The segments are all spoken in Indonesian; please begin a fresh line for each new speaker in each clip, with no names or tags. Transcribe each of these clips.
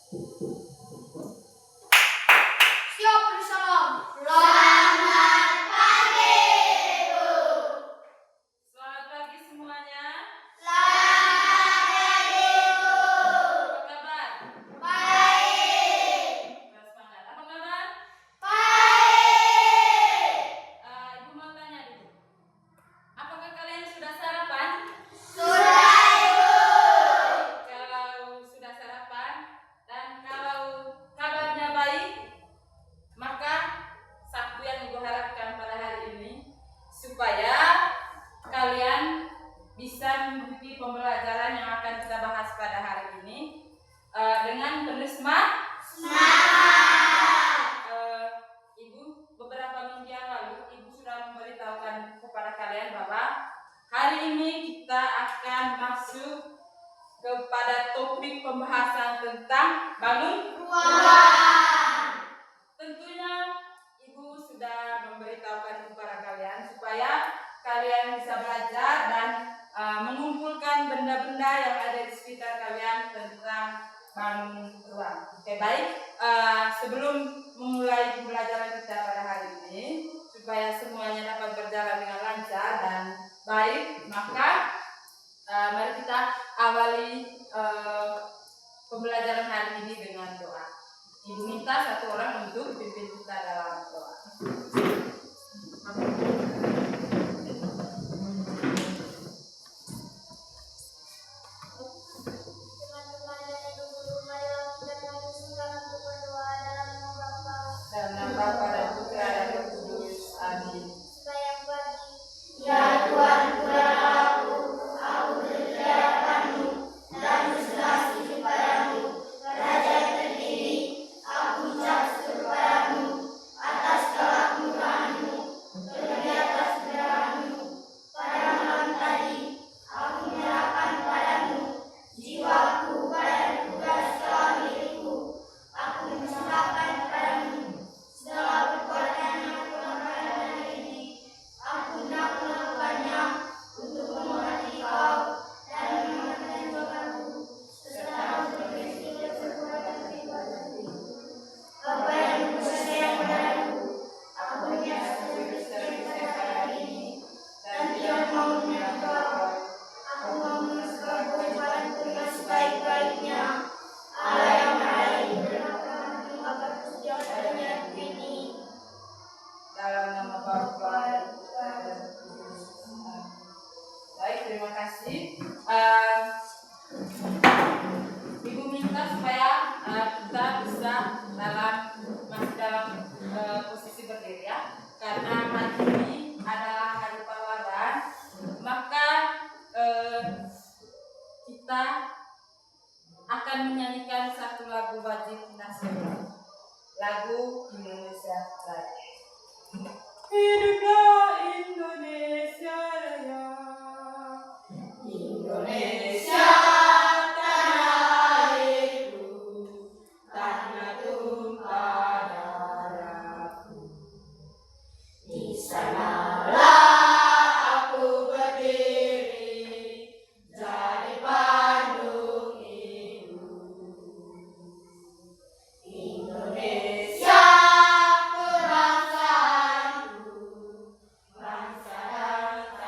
Siap bersalam. Selamat pagi, Bu.
Selamat pagi semuanya.
Selamat pagi, Bu.
Apa kabar?
Baik.
Semangat. Apa kabar?
Baik.
Ibu mau tanya dulu. Apakah kalian sudah sarapan?
Sudah, Ibu.
Kalau sudah sarapan dan kalau kabarnya baik, maka satu yang Ibu harapkan pada hari ini supaya kalian bisa mengikuti pembelajaran yang akan kita bahas pada hari ini dengan penuh semangat. Ibu beberapa minggu yang lalu Ibu sudah memberitahukan kepada kalian bahwa hari ini kita akan masuk kepada topik pembahasan tentang bangun
Ruang.
Tentunya Ibu sudah memberitahukan kepada kalian supaya kalian bisa belajar dan mengumpulkan benda-benda yang ada di sekitar kalian tentang bangun ruang. Oke, baik. Sebelum memulai pembelajaran kita pada hari ini, supaya semuanya dapat berjalan dengan lancar dan baik, maka mari kita awali pembelajaran hari ini dengan doa. Ibu minta satu orang untuk pimpin kita dalam doa. Dalam nama Bapa dan Putra dan Roh Kudus. Amin.
Ya Tuhan, Tuhan aku bersedia padamu dan berserah diri padamu. Raja tertinggi, aku ucap syukur padamu atas segala kemurahan-Mu, terlebih atas segala-Mu. Pada malam tadi, aku menyerahkan padamu jiwaku dan tugas segala milikku. Aku menyerahkan padamu segala perbuatan yang melakukan hari ini. Aku hendak melakukannya untuk menghormati Kau dan menghormati Bapa-Ku, serta untuk beristirahat perbuatan pribadi. Bapa yang bersayang padaku, aku bernyata beristirahat pada hari ini, dan tidak mau menyangkal. Aku mau menyusul perbuatanku dengan sebaik-baiknya. Allah yang baik, berkata agar setiap adanya ini.
Dalam nama Bapa dan Putra dan Roh Kudus. Amin. Baik, terima kasih. Ibu minta supaya kita bisa masih dalam posisi berdiri ya, karena hari ini adalah hari pahlawan. Maka kita akan menyanyikan satu lagu wajib nasional, lagu Indonesia Raya. Hiduplah Indonesia Raya. Indonesia tanah airku, tanah tumpah darahku. Di sanalah aku berdiri, jadi pandung ibu. Indonesia bangsa dan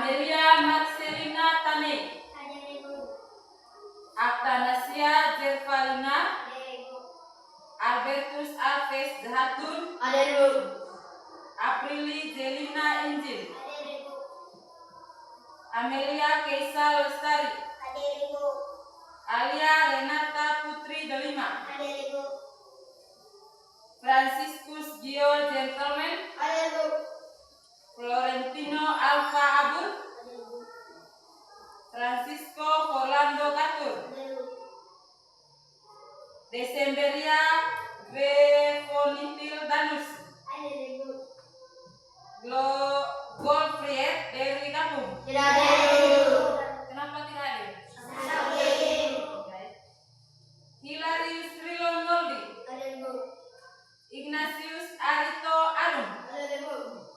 Amelia Marcelina Tane,
Hadir Ibu.
Aktanasia Zervalina,
Hadir Ibu.
Albertus Alves Zahatun,
Hadir Ibu.
Aprili Zelina Injil,
Hadir Ibu.
Amelia Keisa Lestari,
Hadir Ibu.
Alia Renata Putri Delima,
Hadir Ibu.
Franciscus Gio Gentleman,
Hadir Ibu.
Florentino Alfa Abur,
Hadir Ibu.
Francisco Orlando Catur,
Hadir Ibu.
Desemberia Grevonitil Danus,
Hadir Ibu.
Golfried dari Kampung.
Tidak hadir.
Kenapa tidak hadir?
Sakit.
Baik. Hilarius Trilonoldi,
Hadir Ibu.
Ignatius Arito Arum,
Hadir Ibu.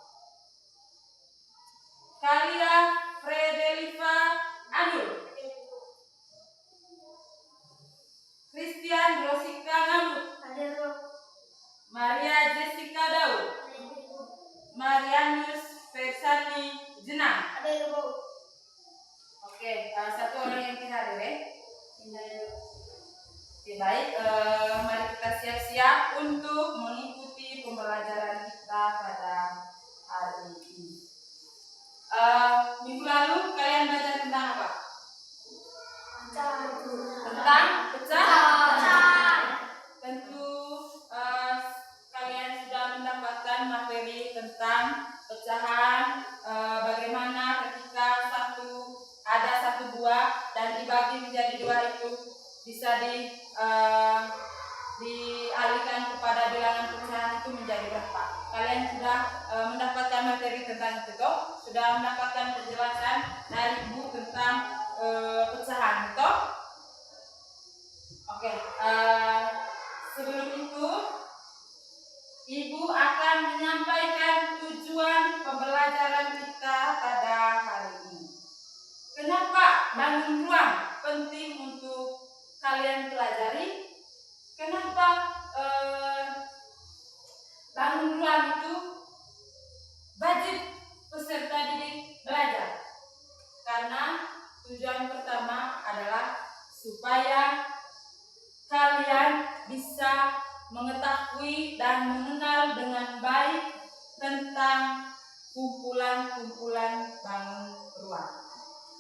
Kalia Fredeliva Anul,
Hadir Ibu.
Christian Rosika Ngambut,
Hadir Ibu.
Maria Jessica Daud,
Hadir Ibu.
Marianus Versani Jenang.
Hadir Ibu.
Oke, satu orang yang tidak hadir ya. Oke, baik, mari kita siap-siap untuk mengikuti pembelajaran kita pada hari ini. Minggu lalu kalian belajar tentang apa? Tentang pecah. Tentu kalian sudah mendapatkan materi tentang pecahan, bagaimana ketika ada satu buah dan dibagi menjadi dua itu bisa dialihkan kepada bilangan pecahan itu menjadi berapa. Kalian sudah mendapatkan materi tentang itu toh? Sudah mendapatkan penjelasan dari ibu tentang pecahan toh? Oke, sebelum itu ibu akan menyampaikan tujuan pembelajaran kita pada hari ini. Kenapa bangun ruang penting untuk kalian pelajari? Kenapa bangun ruang itu wajib peserta didik belajar? Karena tujuan pertama adalah supaya kalian bisa mengetahui dan mengenal dengan baik tentang kumpulan-kumpulan bangun ruang.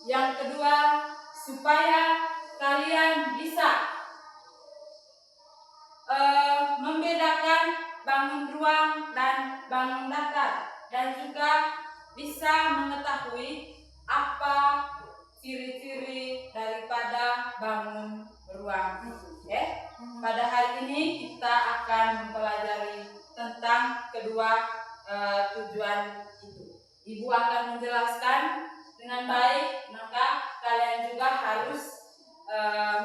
Yang kedua, supaya kalian bisa membedakan bangun ruang dan bangun datar, dan juga bisa mengetahui apa ciri-ciri daripada bangun ruang itu. Pada hari ini kita akan mempelajari tentang kedua tujuan itu. Ibu akan menjelaskan dengan baik, maka kalian juga harus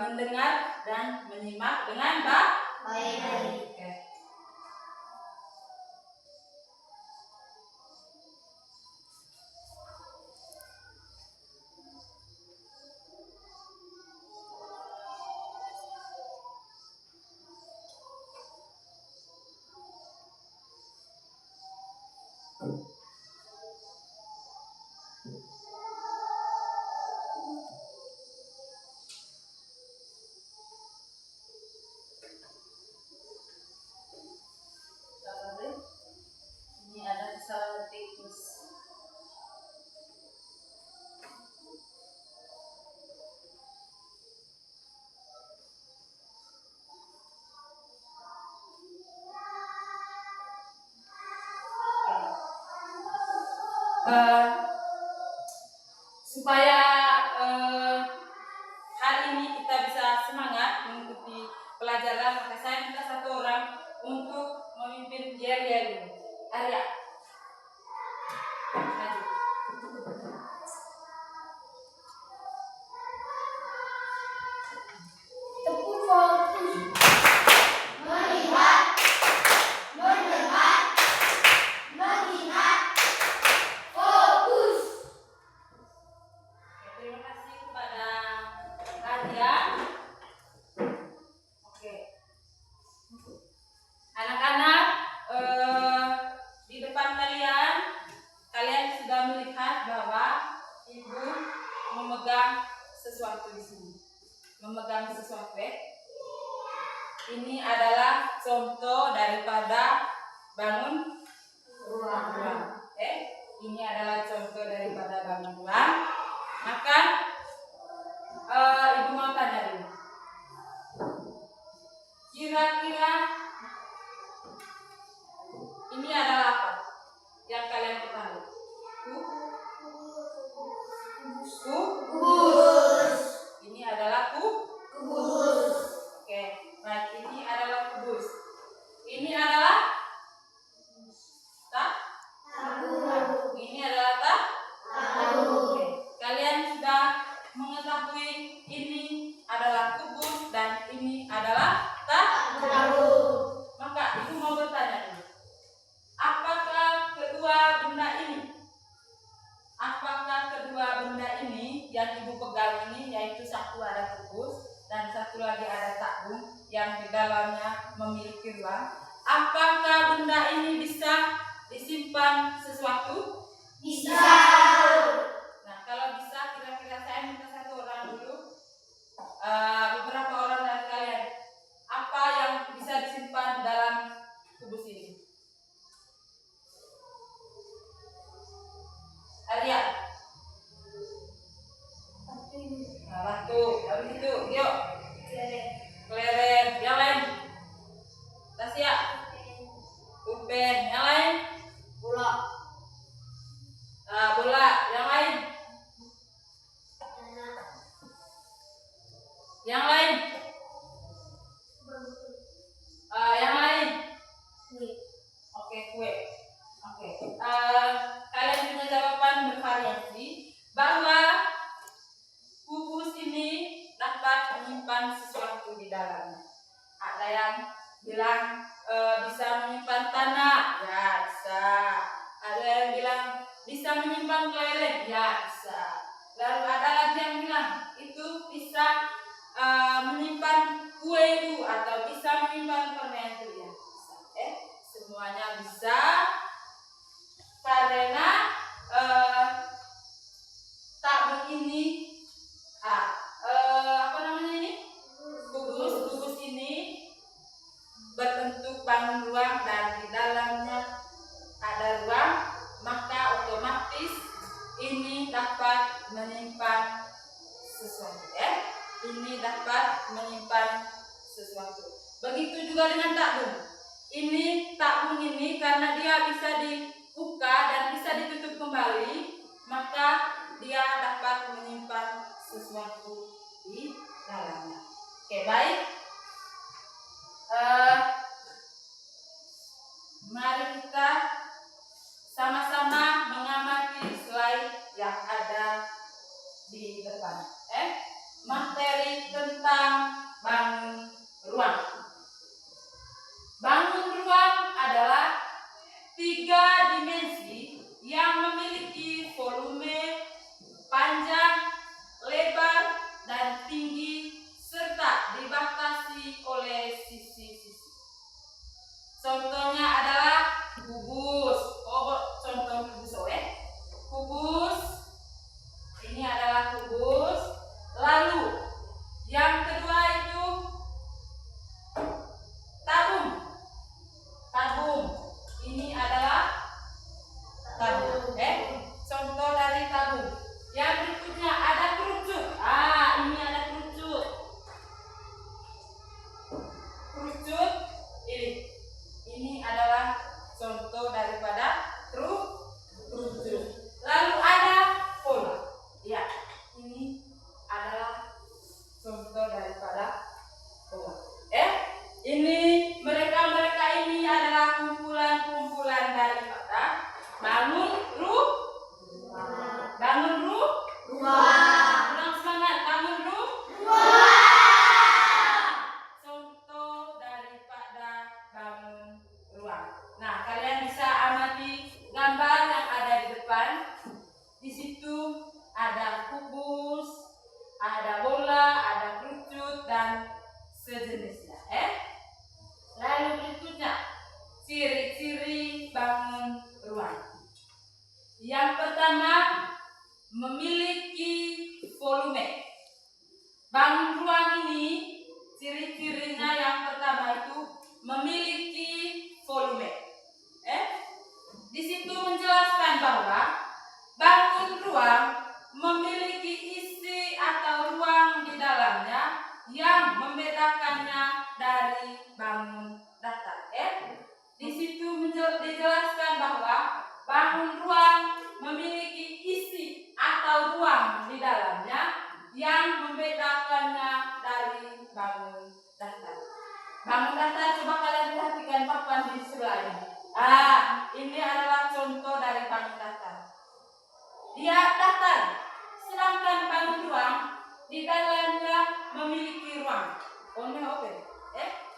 mendengar dan menyimak dengan baik. Oke. Ini ada kesalahan teknis. Supaya hari ini kita bisa semangat mengikuti pelajaran, maka saya minta satu orang untuk memimpin Arya dulu. Arya, maju.
Tepuk fokus. Melihat, mendengar, mengingat, fokus.
Terima kasih kepada Arya. Oke. Anak-anak, di depan sini. Memegang sesuatu. Ini adalah contoh daripada bangun ruang. Ini adalah contoh daripada bangun ruang. Maka ibu mau tanya dulu. Kira-kira ini adalah apa yang kalian ketahui? Kubus. Ini adalah kubus. Oke, baik. Ini adalah kubus. Ini adalah tabung. Ini adalah tabung. Oke. Kalian sudah mengetahui ini adalah kubus dan ini adalah tabung. Maka ibu mau bertanya dulu. Apakah kedua benda ini yang ibu pegang ini, yaitu satu ada kubus dan satu lagi ada tabung yang di dalamnya memiliki ruang, apakah benda ini bisa disimpan sesuatu?
Bisa.
Nah, kalau bisa, kira-kira saya minta satu orang dulu, beberapa orang dari kalian, apa yang bisa disimpan dalam kubus ini? Arya. Nah, batu. Habis itu, yuk. Kelereng. Yang lain? Tasya. Uben. Yang lain?
Bola.
Bola. Yang lain? Yang lain? Yang lain? Oke, kue. Oke. Kalian punya jawaban bervariasi bahwa kubus ini dapat menyimpan sesuatu di dalamnya. Ada yang bilang bisa menyimpan tanah, ya bisa. Ada yang bilang bisa menyimpan kelereng, ya bisa. Lalu ada lagi yang bilang itu bisa menyimpan kue itu atau bisa menyimpan permen itu, ya bisa. Semuanya bisa karena tabung ini kubus ini berbentuk bangun ruang dan di dalamnya ada ruang, maka otomatis ini dapat menyimpan sesuatu. Ini dapat menyimpan sesuatu. Begitu juga dengan tabung. Ini tabung ini karena dia bisa dibuka dan bisa ditutup kembali, maka dia dapat menyimpan sesuatu di dalamnya. Oke, baik. Mari kita sama-sama mengamati slide yang ada di depan. Materi tentang bangun ruang. Bangun ruang adalah 3 dimensi yang memiliki volume, panjang, lebar, dan tinggi serta dibatasi oleh sisi-sisi. Contohnya adalah kubus. Contoh kubus, kubus. Ini adalah kubus. Lalu yang kedua itu tabung. Ini adalah tabung. Contoh dari tabung. Yang berikutnya ada kerucut. Ini ada kerucut. Kerucut ini adalah contoh daripada kerucut. Lalu ada pola. Ya, ini adalah contoh daripada pola. Ini mereka ini adalah kumpulan daripada bangun ruang. Ulang semangat, bangun ruang. Contoh daripada bangun ruang. Nah, kalian bisa amati gambar yang ada di depan. Di situ ada kubus, ada bola, ada kerucut dan sejenisnya. Lalu berikutnya ciri-ciri bangun ruang. Yang pertama, memiliki volume. Bangun ruang ini ciri-cirinya yang pertama itu memiliki volume. Di situ menjelaskan bahwa bangun ruang memiliki isi atau ruang di dalamnya yang membedakannya dari bangun datar. Di situ dijelaskan bahwa bangun ruang memiliki isi atau ruang di dalamnya yang membedakannya dari bangun datar. Bangun datar, coba kalian perhatikan papan di sebelah ini. Ini adalah contoh dari bangun datar. Dia datar, sedangkan bangun ruang di dalamnya memiliki ruang.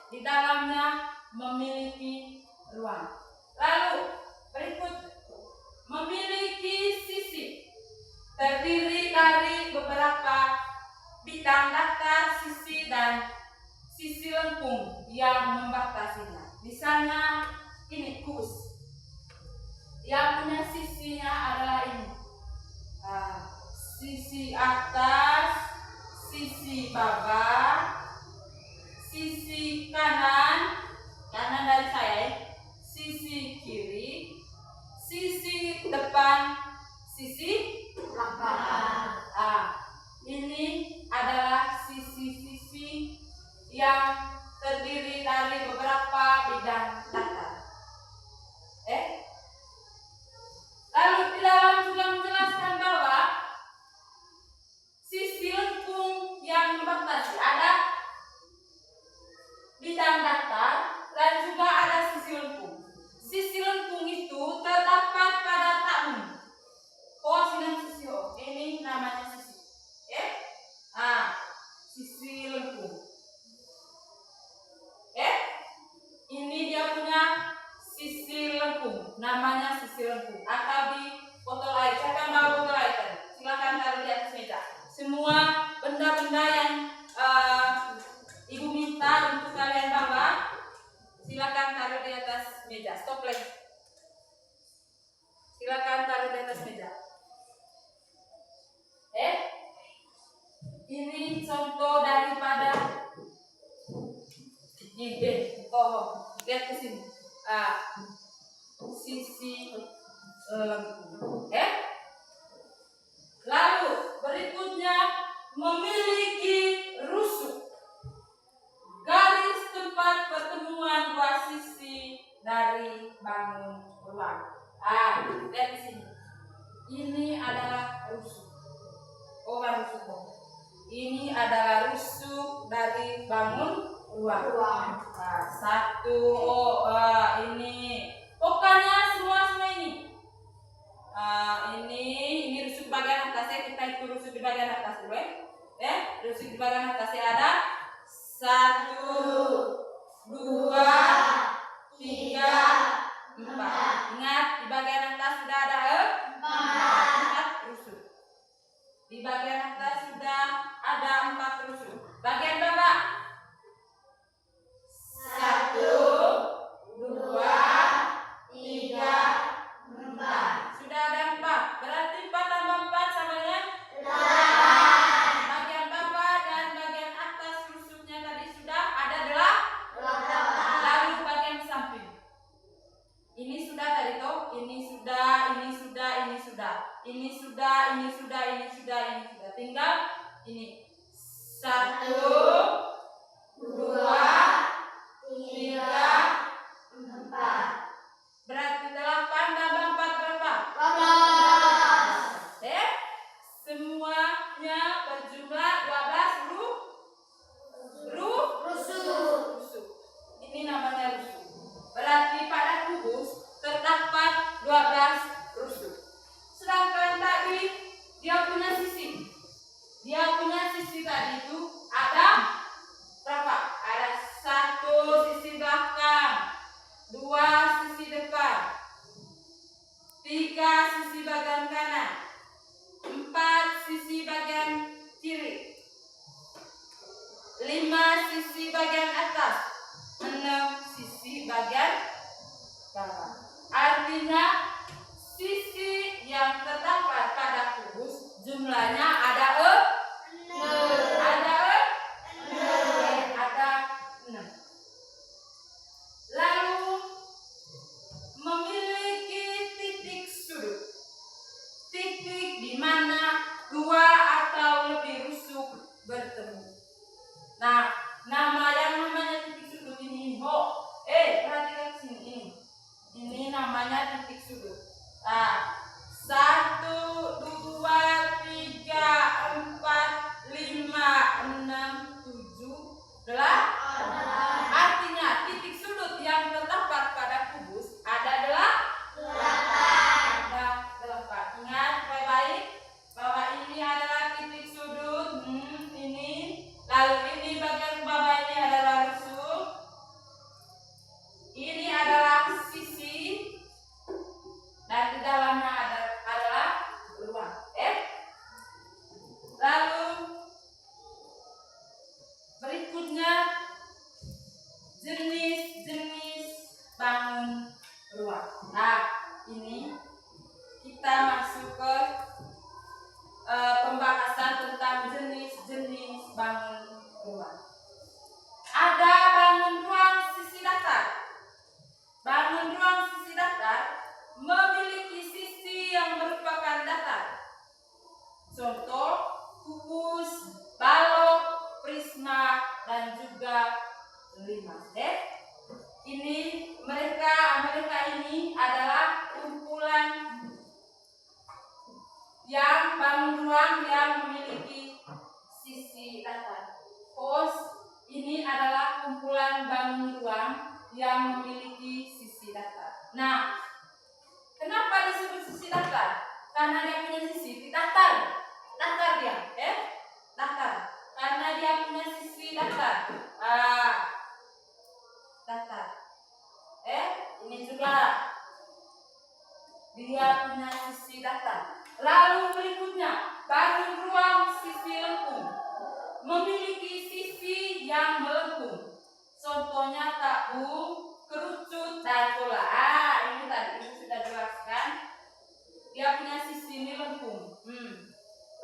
Di dalamnya memiliki ruang. Lalu berikut, memiliki sisi, terdiri dari beberapa bidang datar, sisi dan sisi lengkung yang membatasinya. Misalnya ini kubus, yang punya sisinya adalah ini, sisi atas, sisi bawah, sisi kanan dari saya, sisi kiri, sisi depan, sisi belakang. Ini adalah sisi-sisi yang terdiri dari beberapa bidang datar. Lalu di dalam juga menjelaskan bahwa sisi lengkung yang membatasi, ada bidang datar dan juga ada sisi lengkung. Sisi lengkung itu terdapat pada tahun. Sisi ini namanya sisi. Sisi lengkung. Ini dia punya sisi lengkung, namanya sisi lengkung. Atau di botol air. Siapa yang bawa botol air tadi? Silakan taruh di atas meja. Semua benda-benda yang ibu minta untuk kalian bawa, silakan taruh di atas meja. Stop lagi. Silakan taruh di atas meja. Ini contoh daripada lihat ke sini. Sisi lengkung. Lalu berikutnya memiliki rusuk, garis tempat pertemuan dua sisi dari bangun ruang. Lihat di sini. Ini adalah rusuk. Ini adalah rusuk dari bangun ruang. Ini pokoknya semua ini. Ini rusuk bagian atasnya, kita itu rusuk di bagian atas dulu. Rusuk di bagian atasnya ada 1, 2, 3, 4. Ingat, di bagian atas sudah ada 4 rusuk. Di bagian atas sudah ada 4 rusuk. Bagian bawah 1, 2, 3, 4. Sudah ada 4. Berarti 4 tambah 4 sama dengan 8. Bagian bawah dan bagian atas rusuknya tadi sudah ada 8. Lalu bagian samping. Ini sudah tadi toh. Ini sudah. Tinggal ini 1, 2, 3, 4. Berarti 8 tambah 4 berapa? 12. Semuanya berjumlah 12 rusuk. Ini namanya rusuk. Berarti pada kubus terdapat 12 rusuk. Sedangkan tadi dia punya sisi. Tadi itu ada berapa? Ada 1 sisi belakang, 2 sisi depan, 3 sisi bagian kanan, 4 sisi bagian kiri, 5 sisi bagian atas, 6 sisi bagian bawah. Artinya sisi yang terdapat pada kubus jumlahnya ada 6. berikutnya jenis-jenis bangun ruang. Nah, ini kita masuk ke pembahasan tentang jenis-jenis bangun ruang. Ada bangun ruang sisi datar. Bangun ruang sisi datar memiliki sisi yang merupakan datar. Contoh, kubus, balok, prisma, dan juga limas. Ini mereka ini adalah kumpulan yang bangun ruang yang memiliki sisi datar. Ini adalah kumpulan bangun ruang yang memiliki sisi datar. Nah, kenapa disebut sisi datar? Karena dia punya sisi datar. Datar dia, datar. Karena dia punya sisi datar. Datar. Ini juga dia punya sisi datar. Lalu berikutnya, bangun ruang sisi lengkung memiliki sisi yang melengkung. Contohnya tabung, kerucut, dan bola. Ini tadi sudah jelaskan. Dia punya sisi ini lengkung.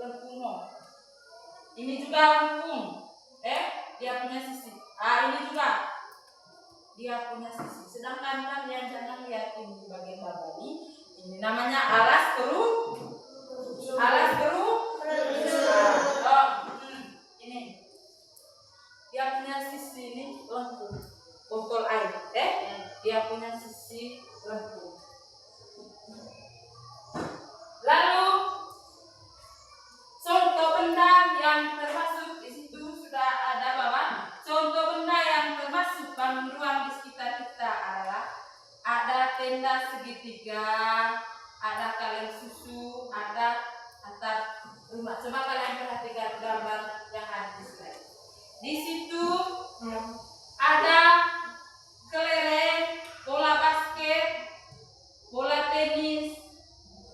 Lengkung. Ini juga lengkung. Dia punya sisi. Ini juga dia punya sisi. Sedangkan kalian jangan lihat ini di bagian bawah ini. Ini namanya alas kerucut. Alas kerucut. Ini dia punya sisi ini lengkung. Botol air. Dia punya sisi lengkung. Lalu contoh benda yang termasuk di situ sudah ada bahwa contoh benda yang termasuk bangun ruang di sekitar kita adalah ada tenda segitiga, ada kaleng susu, ada atap rumah. Coba kalian perhatikan gambar yang ada di slide. Di situ ada kelereng, bola basket, bola tenis,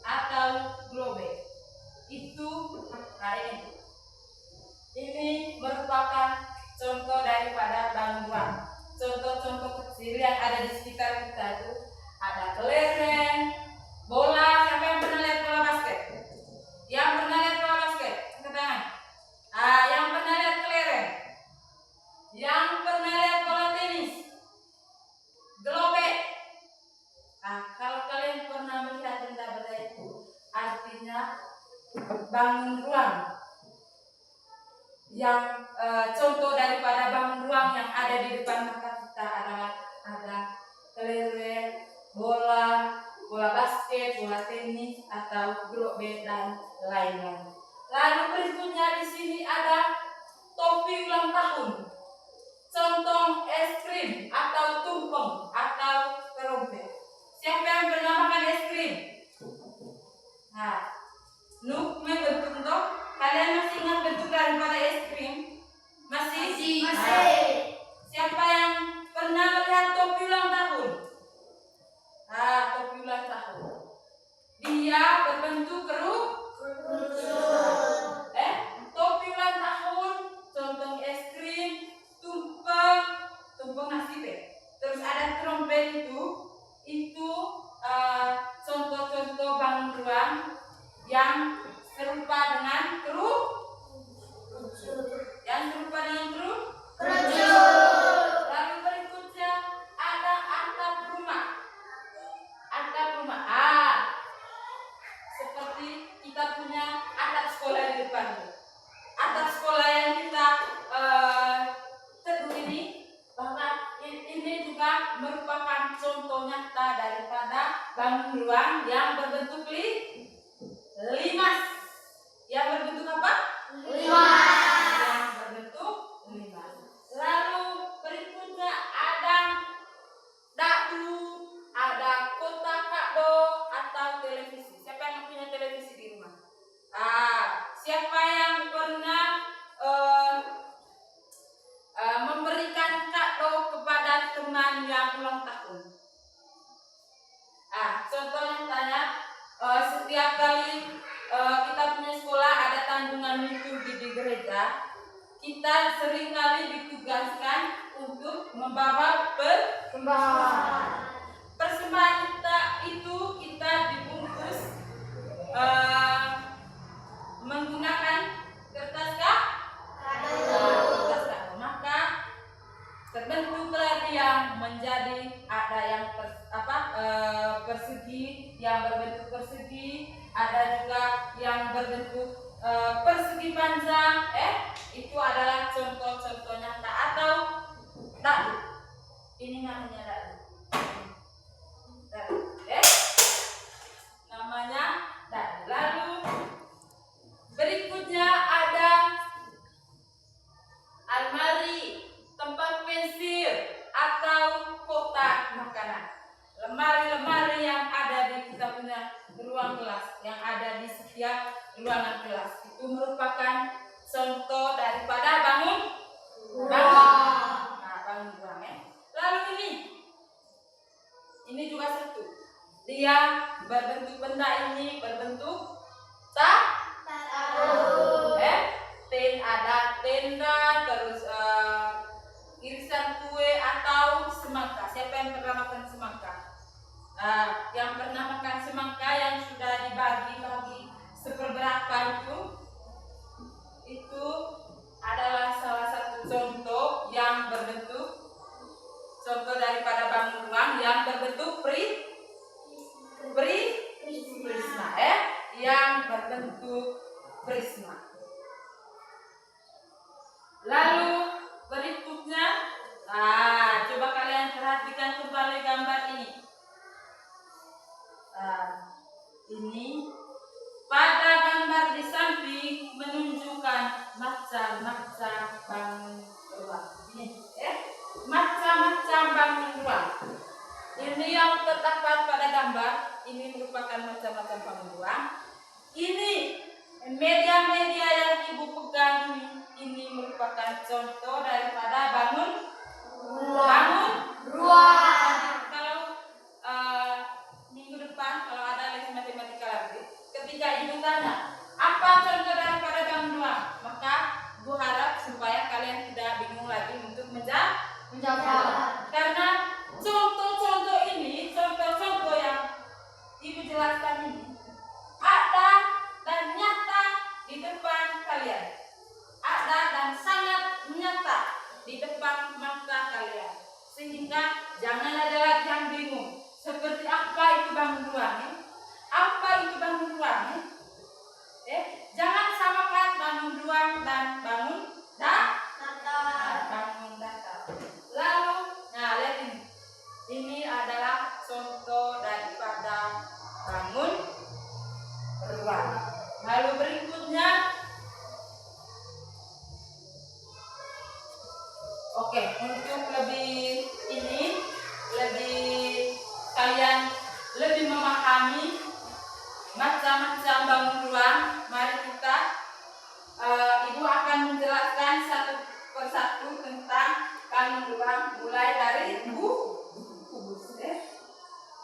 atau globek. Itu ini merupakan contoh daripada bangun ruang. Contoh-contoh kecil yang ada di sekitar kita itu ada kelereng, bola. Siapa yang pernah lihat bola basket? Yang pernah lihat bola basket? Angkat tangan. Yang pernah lihat kelereng? Yang pernah lihat bola tenis? Globek. Kalau kalian pernah melihat benda-benda itu, artinya bangun ruang. Yang contoh daripada bangun ruang yang ada di depan mata kita adalah ada kelereng, bola basket, bola tenis, atau globek, dan lain-lain. Lalu berikutnya di sini ada topi ulang tahun. Contoh es krim atau tumpeng atau trompet. Siapa yang pernah makan es krim? Bentuk. Kalian masih ingat bentuk daripada es krim? Masih. Siapa yang pernah melihat topi ulang tahun? Topi ulang tahun. Dia berbentuk kerucut. Topi ulang tahun, contoh es krim, tumpeng nasi teh. Terus ada trompet itu contoh-contoh bangun ruang yang serupa dengan kerucut. Lalu berikutnya ada atap rumah. Seperti kita punya atap sekolah di depan. Atap sekolah yang kita teduh ini, bahkan ini juga merupakan contoh nyata daripada bangun ruang yang berbentuk limas. Yang berbentuk apa? Limas. Yang berbentuk limas. Lalu berikutnya ada dadu, ada kotak kado atau televisi. Siapa yang punya televisi di rumah? Siapa yang pernah memberikan kado kepada teman yang ulang tahun? Contohnya tanya, kita seringkali ditugaskan untuk membawa persembahan kita itu kita dibungkus menggunakan kertas kertas kado. Maka terbentuklah dia menjadi ada yang persegi, yang berbentuk persegi, ada juga yang berbentuk persegi panjang. Itu adalah contoh-contohnya atau dadu. Ini namanya dadu. Namanya dadu. Lalu berikutnya ada almari, tempat pensil atau kotak makanan. Lemari-lemari yang ada di kita punya ruang kelas, yang ada di setiap ruangan kelas, itu merupakan contoh daripada bangun ruang. Lalu ini juga satu. Dia berbentuk benda, ini berbentuk ada tenda, terus irisan kue atau semangka. Siapa yang pernah makan semangka? Yang pernah makan semangka yang sudah dibagi-bagi seperberapa itu adalah salah satu contoh yang berbentuk contoh daripada bangun ruang yang berbentuk prisma, yang berbentuk prisma. Lalu berikutnya, coba kalian perhatikan kembali gambar ini. Ini pada gambar di samping menunjukkan macam-macam bangun ruang. Macam-macam bangun ruang. Ini yang terdapat pada gambar ini merupakan macam-macam bangun ruang. Ini media-media yang ibu pegang ini merupakan contoh daripada bangun ruang. Kalau minggu depan kalau ada les matematika lagi, ketika ibu tanya apa contoh daripada bangun ruang, maka ibu harap supaya kalian tidak bingung lagi untuk menjawab. Karena contoh-contoh ini, contoh-contoh yang ibu jelaskan ini ada dan nyata di depan kalian. Ada dan sangat nyata di depan mata kalian, sehingga jangan ada lagi yang bingung seperti apa itu bangun ruang, apa itu bangun ruang. Jangan samakan bangun ruang dan bangun datar. Lalu, lihat ini adalah contoh daripada bangun ruang. Lalu berikutnya, untuk lebih kalian lebih memahami macam-macam bangun ruang, mari kita ibu akan menjelaskan satu persatu tentang bangun ruang, mulai dari kubus.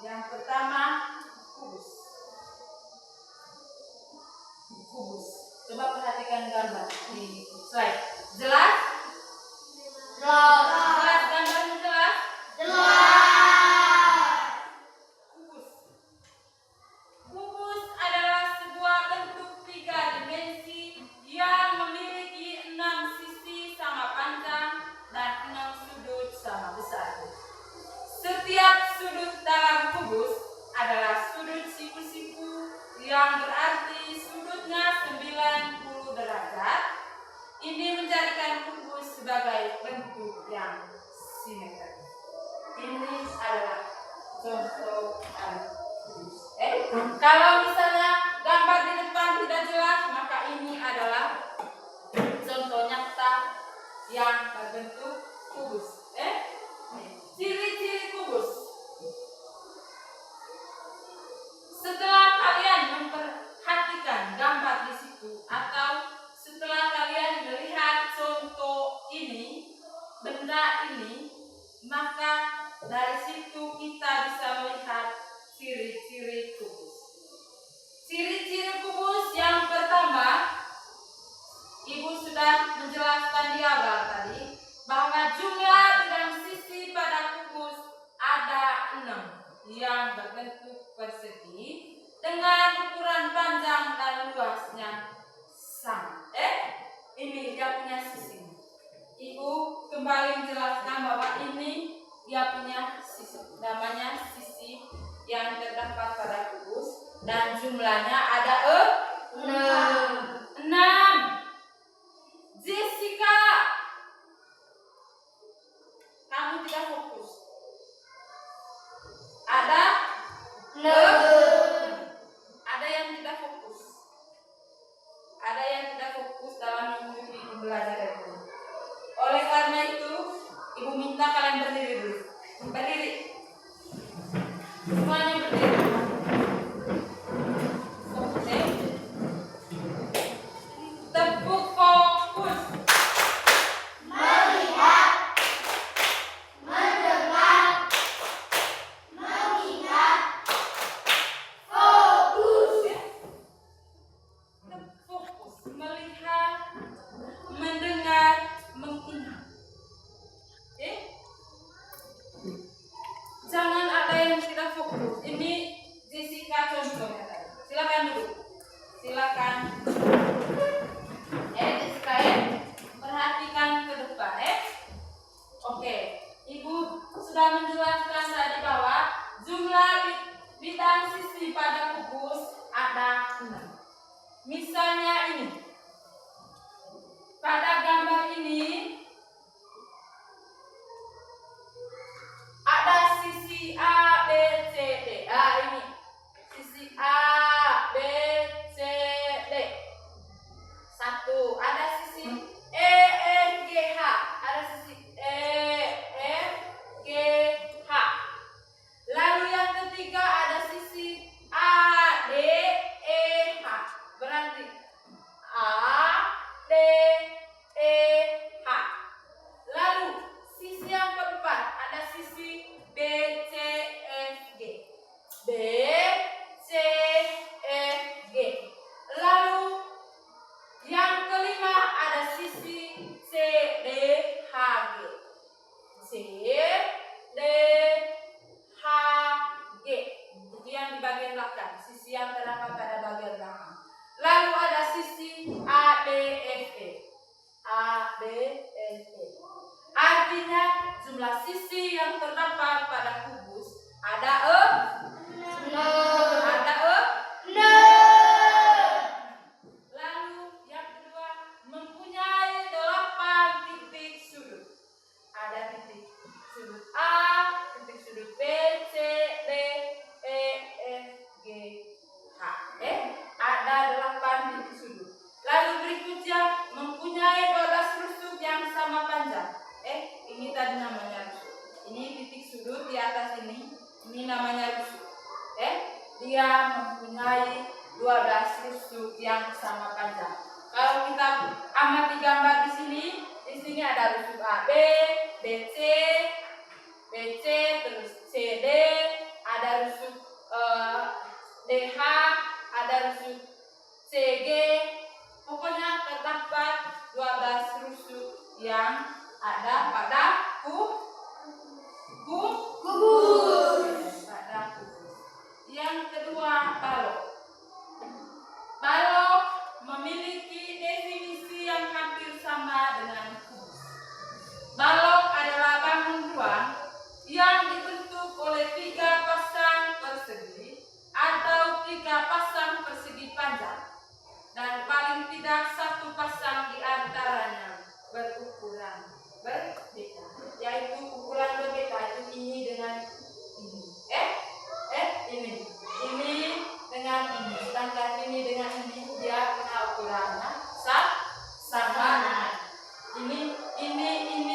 Yang pertama kubus. Coba perhatikan gambar di slide. Jelas? Jelas, gambarnya jelas? Kubus adalah sebuah bentuk 3 dimensi yang memiliki 6 sisi sama panjang dan 6 sudut sama besar. Setiap sudut dalam kubus adalah sudut siku-siku yang berarti sudutnya 90 derajat. Ini menjadikan kubus sebagai bentuk yang simetris. Ini adalah contoh kubus. Kalau misalnya gambar di depan tidak jelas, maka ini adalah contoh nyata yang berbentuk kubus. Ciri-ciri kubus. Setelah kalian memperhatikan gambar di situ, atau setelah kalian melihat contoh ini, benda ini, maka dari situ kita bisa melihat ciri-ciri kubus. Ciri-ciri kubus yang pertama, ibu sudah menjelaskan di 6 yang berbentuk persegi dengan ukuran panjang dan luasnya sama. Ini dia punya sisi. Ibu kembali menjelaskan bahwa ini dia punya sisi. Namanya sisi yang terdapat pada kubus dan jumlahnya ada 6. Jessica, kamu tidak fokus. Ada yang tidak fokus. Ada yang tidak fokus dalam mengikuti ibu belajar itu. Oleh karena itu, ibu minta kalian berdiri dulu. Berdiri. Semuanya berdiri. Fokus ya. Tepuk fokus.
Melihat, mendengar, mengingat, fokus.
Ya. Fokus. Melihat, mendengar, mengingat. Oke? Jangan ada yang tidak fokus. Ini Jessica contohnya tadi. Silakan dulu. Silakan. Jessica perhatikan ke depan Oke. Ibu sudah menjelaskan tadi bahwa jumlah bidang sisi pada kubus ada 6. Misalnya ini. Pada gambar ini ada sisi A, B, C, D. Ini sisi A, B, C, D. 1. Ada sisi E, F, G, H. Ada sisi E, F, G, H. Lalu yang ketiga ada sisi A, D, E, H. Berarti A, D, E, H. Lalu sisi yang keempat ada sisi B, C, F, G. B, C, F, G. Lalu yang kelima ada sisi C, D, H, G. C, D, H, G. Itu yang di bagian belakang. Sisi yang terdapat pada bagian belakang. Lalu ada sisi A, B, F, E. A, B, F, E. Artinya jumlah sisi yang terdapat pada kubus ada 6. Ada 6. Lalu yang kedua mempunyai 8 titik sudut. Ada titik sudut A, titik sudut B, C, D, E, F, G, H. Ada 8 titik sudut. Lalu berikutnya mempunyai 12 rusuk yang sama panjang. Ini tadi namanya rusuk. Ini titik sudut di atas ini namanya rusuk. Dia mempunyai 12 rusuk yang sama panjang. Kalau kita amati gambar di sini ada rusuk AB, BC, terus CD, ada rusuk DH, ada rusuk CG. Pokoknya terdapat 12 rusuk yang ada pada kubus. Pada kubus. Yang kedua, balok. Balok memiliki definisi yang hampir sama dengan kubus. Balok adalah bangun ruang yang dibentuk oleh 3 pasang persegi atau 3 pasang persegi panjang dan paling tidak 1 pasang di antaranya berukuran berbeda, yaitu ukuran berbeda itu ini dengan ini. Ini dengan ini, sedangkan ini dengan ini dia punya ukurannya sama. Ini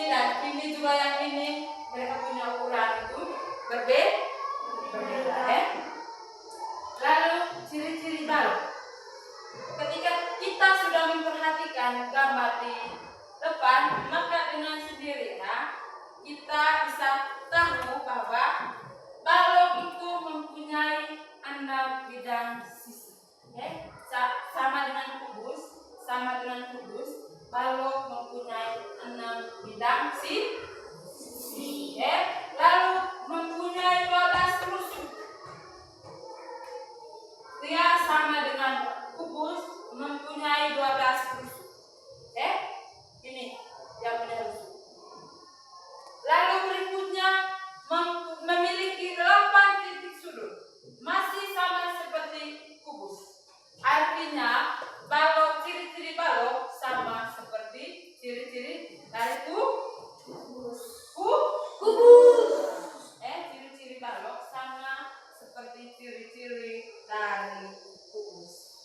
dan ini juga yang ini mereka punya ukuran itu berbeda. Lalu ciri-ciri balok. Ketika kita sudah memperhatikan gambar di depan, maka dengan sendirinya kita bisa tahu bahwa balok itu mempunyai 6 bidang sisi. Sama dengan kubus, balok mempunyai 6 bidang sisi. Lalu mempunyai 12 Dari
Kubus.
kubus. Ciri-ciri balok sama seperti ciri-ciri dari kubus.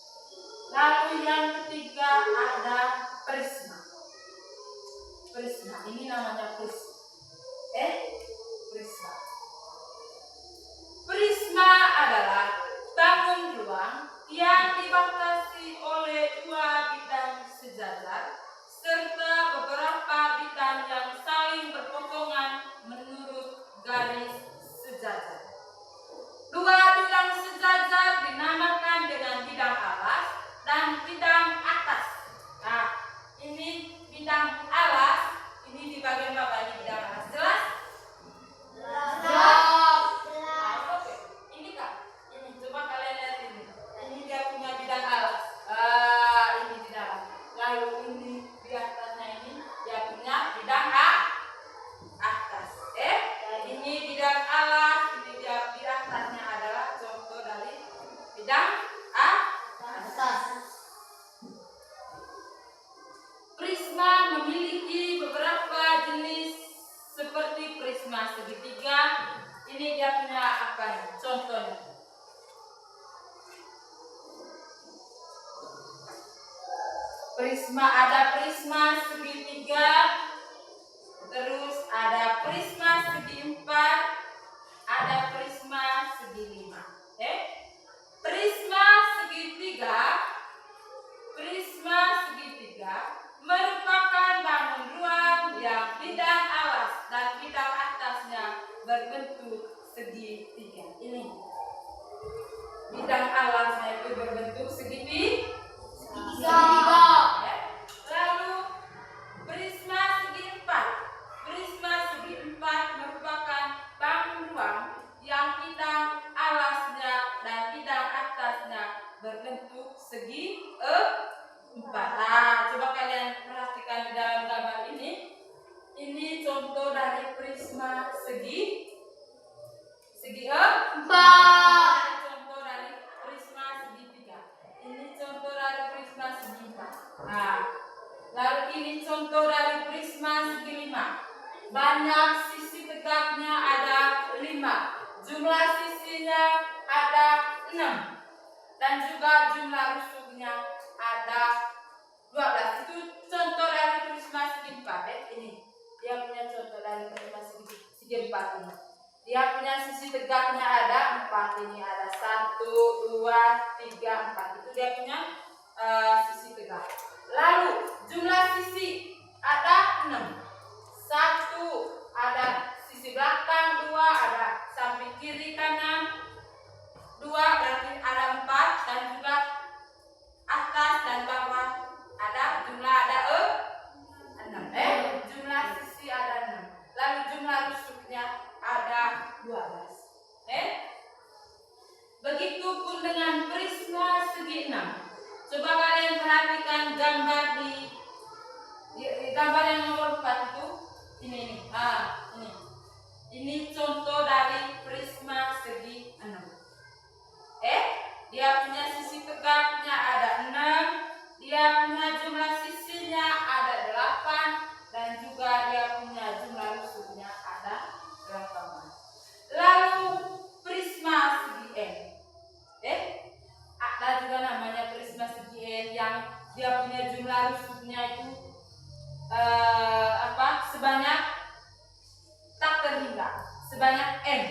Lalu yang ketiga ada prisma. Prisma ini namanya prisma. Prisma. Prisma adalah bangun ruang yang dibatasi oleh dua bidang sejajar serta beberapa bidang yang saling berpotongan menurut garis sejajar. Dua bidang sejajar dinamakan dengan bidang alas dan bidang atas. Nah, ini bidang alas, ini di bagian bawah ini bidang alas. Jelas? Oke. Ini Kak, ini coba kalian lihat ini. Ini dia punya bidang alas. Ini di dalam. Lalu ini di atasnya ini dia punya bidang atas. Ini bidang alas, ini dia di atasnya adalah contoh dari bidang atas. Prisma memiliki beberapa jenis seperti prisma segitiga. Ini dia punya apa nih? Contohnya. Ada prisma segitiga, terus ada prisma segi empat, ada prisma segi lima. Prisma segitiga merupakan bangun ruang yang bidang alas dan bidang atasnya berbentuk segitiga. Ini bidang alasnya itu berbentuk segitiga. Lalu prisma segi empat merupakan bangun ruang yang bidang alasnya dan bidang atasnya berbentuk segi empat. Nah, coba kalian perhatikan di dalam gambar ini. Ini contoh dari prisma segi empat. Ini contoh dari prisma segitiga. Ini contoh dari prisma segi empat. Nah, lalu ini contoh dari prisma segi lima. Banyak sisi tegaknya ada 5. Jumlah sisinya ada 6. Dan juga jumlah rusuknya ada 12. Itu contoh dari prisma segi empat. Ini dia punya contoh dari prisma segi empat ini. Dia punya sisi tegaknya ada 4. Ini ada 1, 2, 3, 4. Itu dia punya sisi tegak. Lalu jumlah sisi ada 6. 1 ada sisi belakang, 2 ada samping kiri kanan, 2 berarti ada 4, dan juga atas dan bawah ada jumlah ada 6. Jumlah sisi ada 6. Lalu jumlah rusuknya ada 12. Begitupun dengan prisma segi 6. Coba kalian perhatikan gambar di gambar yang nomor 4 itu. Ini. Ini contoh dari prisma segi 6. Dia punya sisi tegaknya ada 6. Dia punya jumlah sisinya ada 8, dan juga dia punya jumlah rusuknya ada 8. Lalu prisma segi N. Ada juga namanya prisma segi N yang dia punya jumlah rusuknya itu sebanyak tak terhingga, sebanyak N.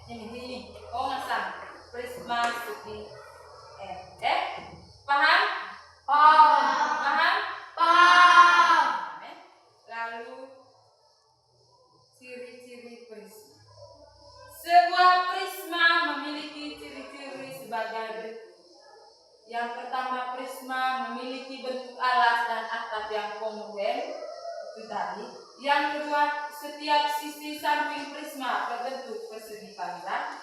Ini ngasang prisma segi N. Paham? Lalu ciri-ciri prisma. Sebuah prisma memiliki ciri-ciri sebagai berikut. Yang pertama, prisma memiliki bentuk alas dan atap yang kongruent, itu tadi. Yang kedua, setiap sisi samping prisma berbentuk persegi panjang.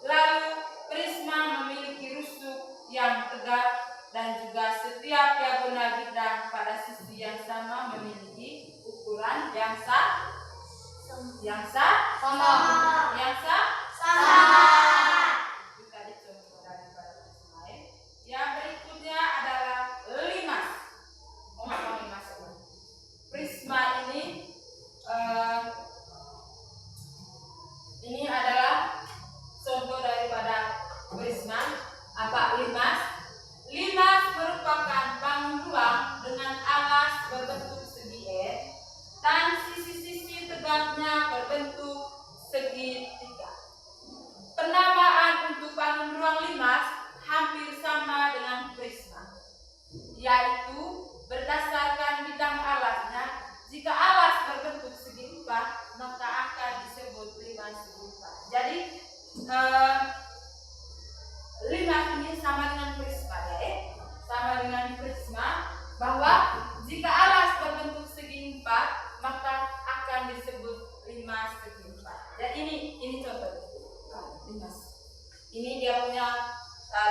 Lalu prisma memiliki rusuk yang tegak, dan juga setiap diagonal bidang pada sisi yang sama memiliki ukuran yang sama. Itu tadi contoh daripada prisma. Yang berikutnya adalah limas. Prisma ini empat, maka akan disebut limas segi empat. Jadi limas ini sama dengan prisma ya, sama dengan prisma, bahwa jika alas berbentuk segi empat maka akan disebut limas segi empat. Dan ini contoh limas. Ini dia punya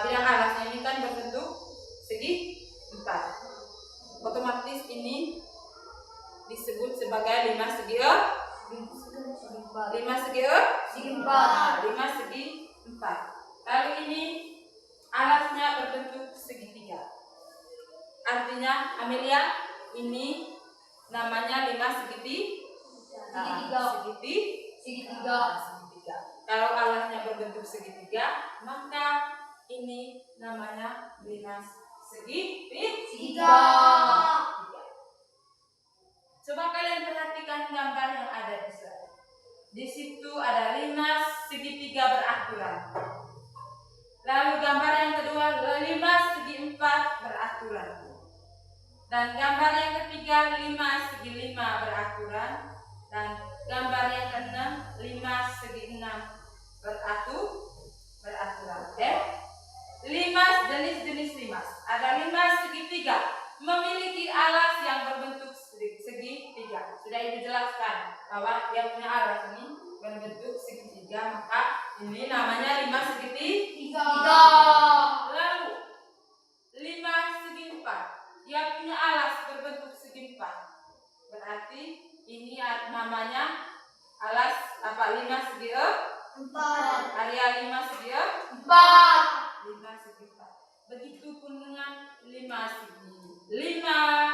bidang alasnya ini kan berbentuk segi empat. Otomatis ini disebut sebagai limas segi empat. Limas segi empat. Lalu ini alasnya berbentuk segitiga. Artinya Amelia, ini namanya limas segitiga. Kalau alasnya berbentuk segitiga, maka ini namanya limas segitiga. Coba kalian perhatikan gambar yang ada di sana. Di situ ada limas segitiga beraturan. Lalu gambar yang kedua, limas segi empat beraturan. Dan gambar yang ketiga, limas segi lima beraturan. Dan gambar yang keenam, limas segi enam beraturan. Limas, jenis-jenis limas. Ada limas segitiga, memiliki alas yang berbentuk segitiga. Sudah dijelaskan bahwa dia punya alas ini berbentuk segitiga, maka ini namanya limas segitiga. Lalu limas segi empat, dia punya alas berbentuk segi empat. Berarti ini namanya alas limas segi empat. Area limas segi empat. Limas segi empat. Begitupun dengan limas segi lima,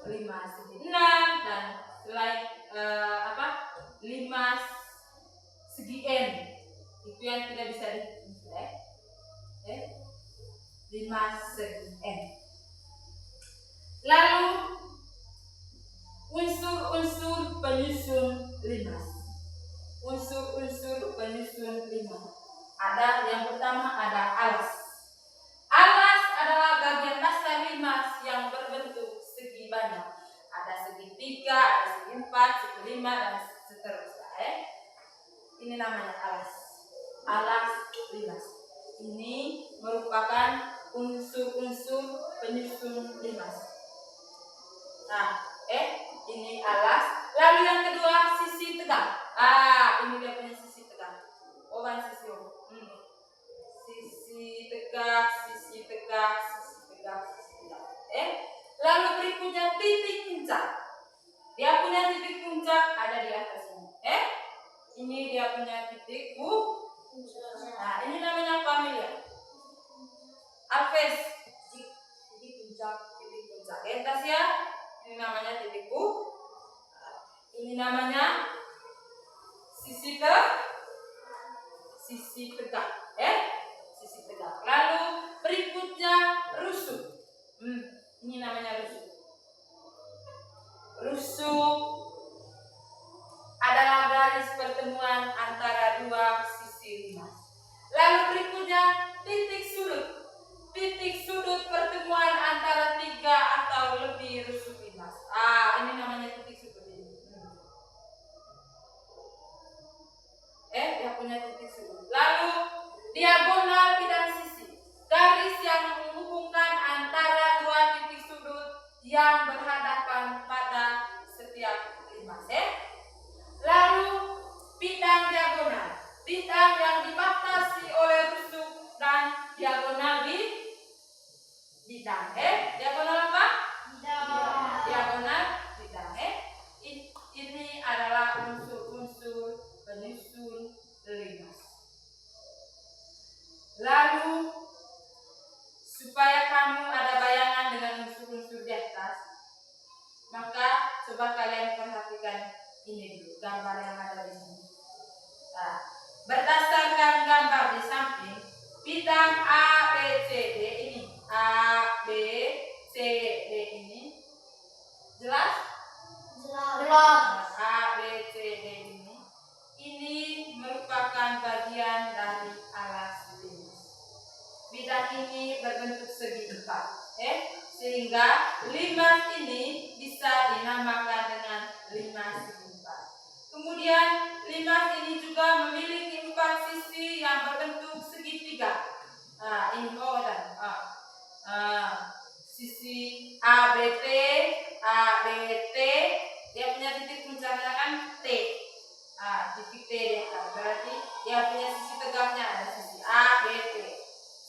limas segi enam, dan selain limas segi n. Itu yang tidak bisa dihitung. Limas segi n. Lalu unsur-unsur penyusun limas. Unsur-unsur penyusun limas. Ada yang pertama, ada alas. Alas adalah bagian dasar limas yang berbentuk segi banyak. Ada segitiga, ada segi empat, segi lima, dan seterusnya. Ini namanya alas. Alas limas. Ini merupakan unsur-unsur penyusun limas. Nah, ini alas. Lalu yang kedua, sisi tegak. Ini dia punya sisi tegak. Sisi tegak. Lalu berikutnya titik puncak. Dia punya titik puncak ada di atas ini. Ini dia punya titik puncak. Nah, ini namanya apa, Amelia? Alves. Titik puncak. Tasya. Ini namanya titik puncak. Ini namanya sisi tegak. Sisi tegak. Lalu berikutnya rusuk. Ini namanya rusuk. Rusuk adalah garis pertemuan antara dua sisi limas. Lalu berikutnya titik sudut. Titik sudut pertemuan antara tiga atau lebih rusuk limas. Ini namanya titik sudut ini. Dia punya titik sudut. Lalu diagonal bidang sisi. Garis yang menghubungkan antara dua titik sudut yang berhadapan pada setiap limas. Lalu bidang diagonal. Bidang yang dibatasi oleh rusuk dan diagonal di bidang. Diagonal apa? Diagonal bidang. Ini adalah unsur-unsur penyusun limas. Lalu supaya kamu ada bayangan dengan unsur-unsur di atas, maka coba kalian perhatikan ini dulu, gambar yang ada di sini. Nah, berdasarkan gambar di samping, bidang A, B, C, D ini, A, B, C, D ini, jelas? A, B, C, D ini merupakan bagian dari alas limas. Bidang ini berbentuk segi empat, sehingga limas ini bisa dinamakan dengan limas segi empat. Kemudian limas ini juga memiliki 4 sisi yang berbentuk segitiga. Nah, ini sisi ABT, ABT, dia punya titik puncaknya kan T. Titik T dia kan. Berarti dia punya sisi tegaknya ada sisi ABT.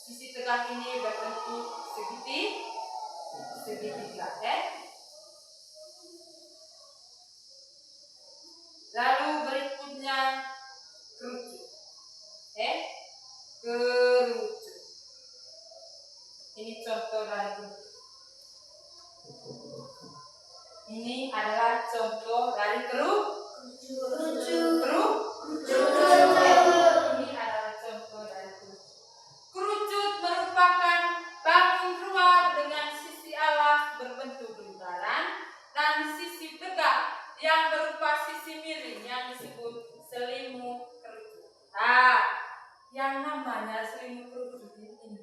Sisi tegak ini berbentuk segitiga, Lalu berikutnya kerucut, kerucut. Ini contoh dari kerucut. Ini adalah contoh dari kerucut. Ini adalah contoh dari kerucut. Kerucut merupakan bangun rumah dengan sisi alas berbentuk lingkaran dan sisi tegak yang berupa sisi miring yang disebut selimut kerucut. Yang namanya selimut kerucut ini.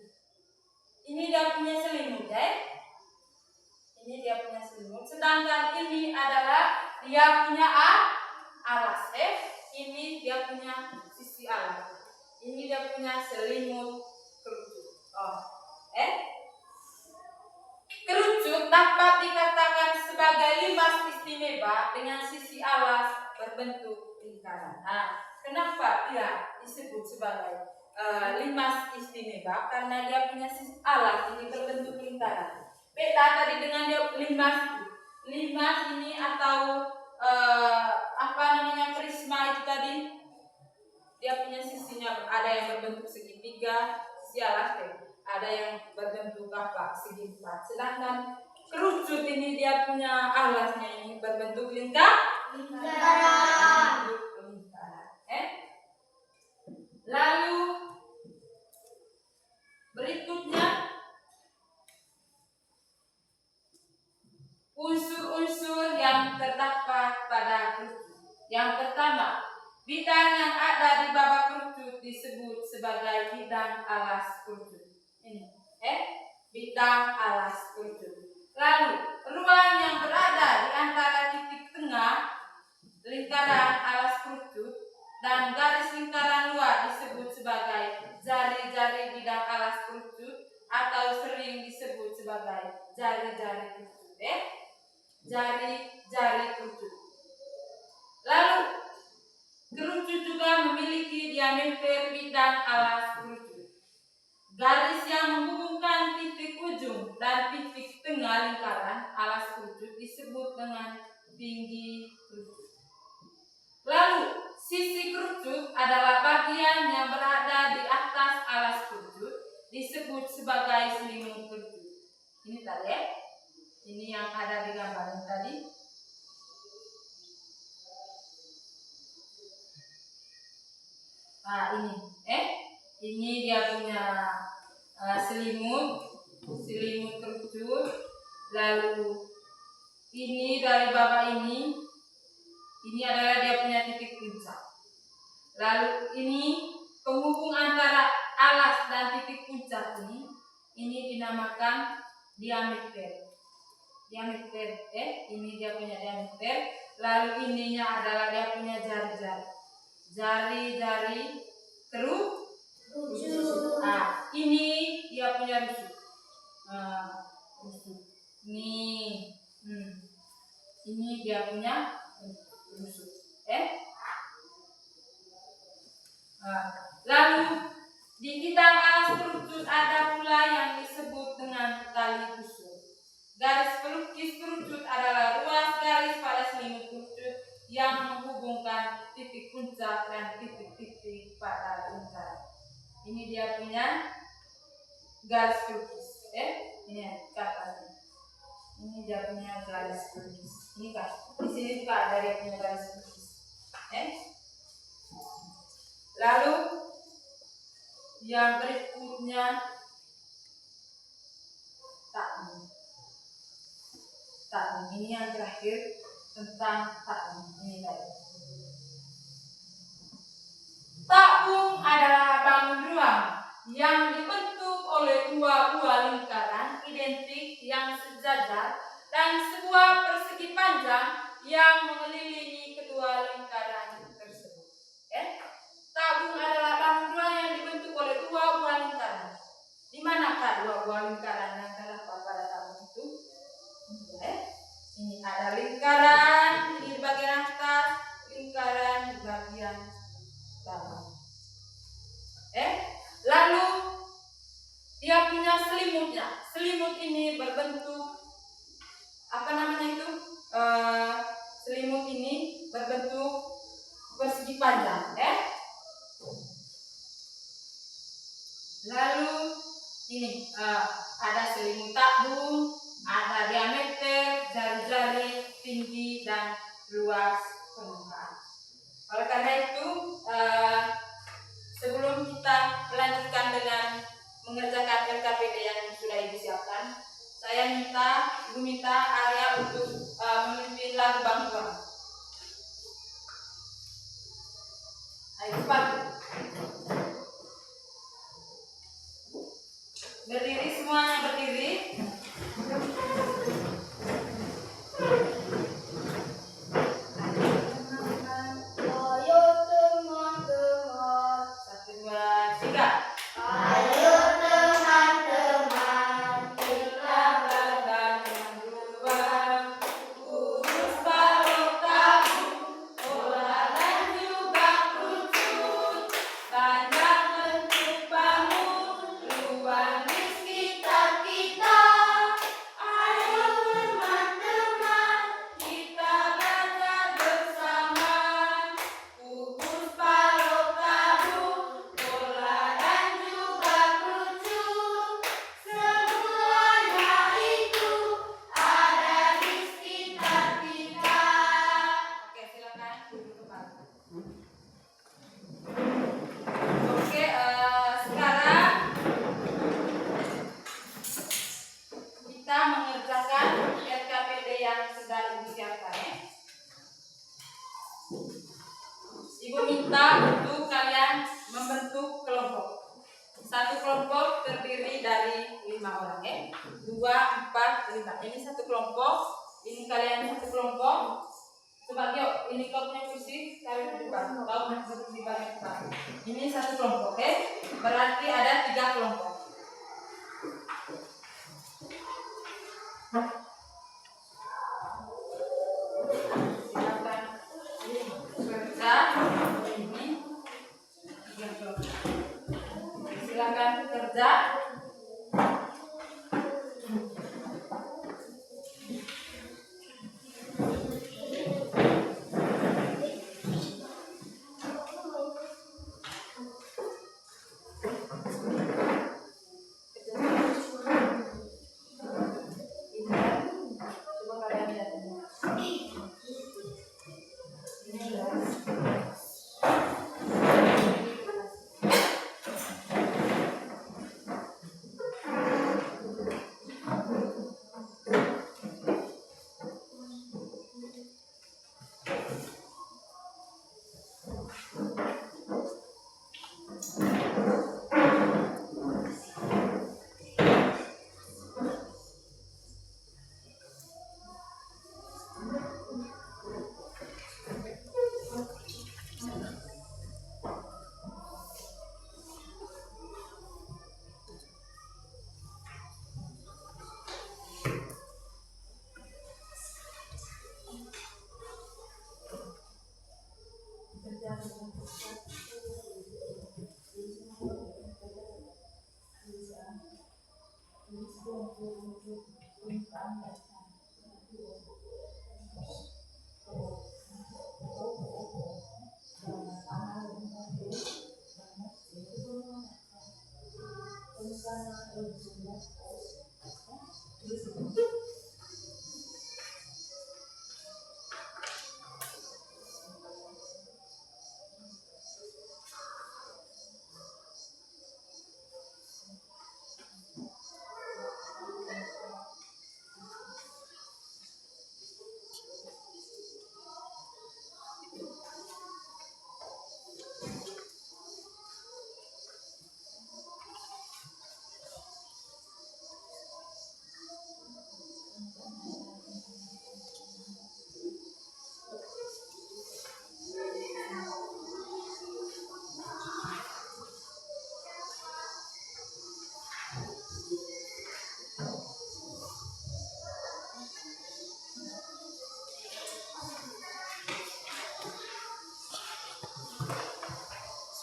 Ini dia punya selimut, Ini dia punya selimut. Sedangkan ini adalah dia punya alas, Ini dia punya sisi alas. Ini dia punya selimut kerucut. Kerucut dapat dikatakan sebagai limas istimewa dengan sisi alas berbentuk lingkaran. Kenapa dia disebut sebagai limas istimewa? Karena dia punya sisi alas ini berbentuk lingkaran. Beda tadi dengan dia limas itu. Limas ini atau prisma itu tadi, dia punya sisinya ada yang berbentuk segitiga, sisi alas ada yang berbentuk segi empat. Sedangkan kerucut ini dia punya alasnya ini berbentuk lingkaran. Lalu berikutnya unsur-unsur yang terdapat pada kerucut. Yang pertama, bidang yang ada di bawah kerucut disebut sebagai bidang alas kerucut. Ini, bidang alas kerucut. Lalu, ruang yang berada di antara titik tengah lingkaran alas kerucut dan garis lingkaran luar disebut sebagai jari-jari bidang alas kerucut atau sering disebut sebagai jari-jari kerucut. Jari-jari kerucut. Lalu, kerucut juga memiliki diameter bidang alas kerucut. Garis yang menghubungkan titik ujung dan titik tengah lingkaran alas kerucut disebut dengan tinggi kerucut. Lalu, sisi kerucut adalah bagian yang berada di atas alas kerucut disebut sebagai selimut kerucut. Ini tadi, Ini yang ada di gambar ini tadi. Ini dia punya selimut kerucut. Lalu ini dari bawah ini adalah dia punya titik puncak. Lalu ini penghubung antara alas dan titik puncak ini dinamakan diameter. Ini dia punya diameter. Lalu ininya adalah dia punya jari-jari kerucut. Ini dia punya rusuk. Ini dia punya rusuk. Lalu di bidang alas kerucut ada pula yang disebut dengan tali busur. Garis pelukis kerucut adalah ruas garis pada selimut kerucut yang menghubungkan titik puncak dan titik-titik pada lingkaran. Ini dia punya garis pelukis. Ini kata. Ini dia punya garis pelukis. Ini kan. Di sini juga ada dia punya garis pelukis. Lalu yang berikutnya takmim. Ini yang terakhir tentang takmim. Ini tadi. Takmim adalah bangun ruang yang dibentuk oleh dua buah lingkaran identik yang sejajar dan sebuah persegi panjang yang mengelilingi kedua lingkaran berbentuk persegi panjang, ya. Lalu ini ada selimut tabung, ada diameter, jari-jari, tinggi dan luas permukaan. Oleh karena itu, sebelum kita melanjutkan dengan mengerjakan LKPD yang sudah Ibu siapkan, saya Ibu minta Arya untuk memimpin lagu bantuan. Ayo cepat. Berdiri semuanya, berdiri.
Ayo teman-teman.
1, 2, 3.
Ayo teman-teman.
Kita bergabung berubah. Urus balok tabung, bola dan juga kerucut. Banyak bentuk bangun, ruang di sekitar kita. Ayo teman-teman, kita belajar bersama. Urus balok tabung, bola dan juga kerucut. Semuanya itu ada di sekitar kita. Oke, silakan duduk kembali. Oke, sekarang kita mengerjakan LKPD yang sudah Ibu siapkan, ya. Ibu minta untuk kalian membentuk kelompok. Satu kelompok terdiri dari 5 orang, ya. 2, 4, 5. Ini satu kelompok. Ini kalian satu kelompok. Coba yuk, ini kau punya kursi, kalian di depan. Kau masuk di bagian depan. Ini satu kelompok, oke? Berarti ada 3 kelompok. Silakan kerja. Ini 3 kelompok. Silakan kerja. Coba kalian lihat ini. Ini guys.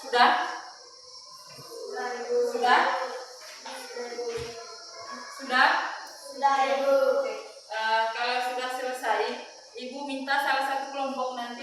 Sudah? Sudah? Sudah?
Sudah, Ibu.
Oke. Kalau sudah selesai, Ibu minta salah satu kelompok nanti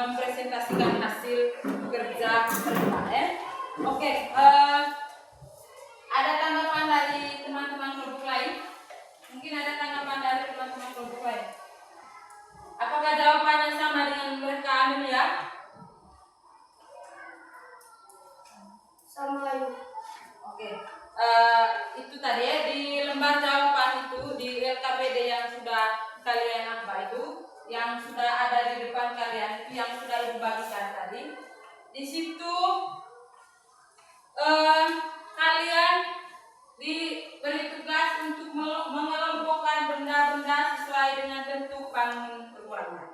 mempresentasikan hasil kerja mereka ya. Oke, ada tanggapan dari teman-teman kelompok lain? Mungkin ada tanggapan dari teman-teman kelompok lain. Apakah jawabannya sama dengan mereka Amelia?
Sama yuk.
Oke, itu tadi ya, di lembar jawaban itu di LKPD yang sudah kalian yang sudah ada di depan kalian itu yang sudah ibu bagikan tadi. Di situ kalian diberi tugas untuk mengelompokkan benda-benda sesuai dengan bentuk bangun berwarna.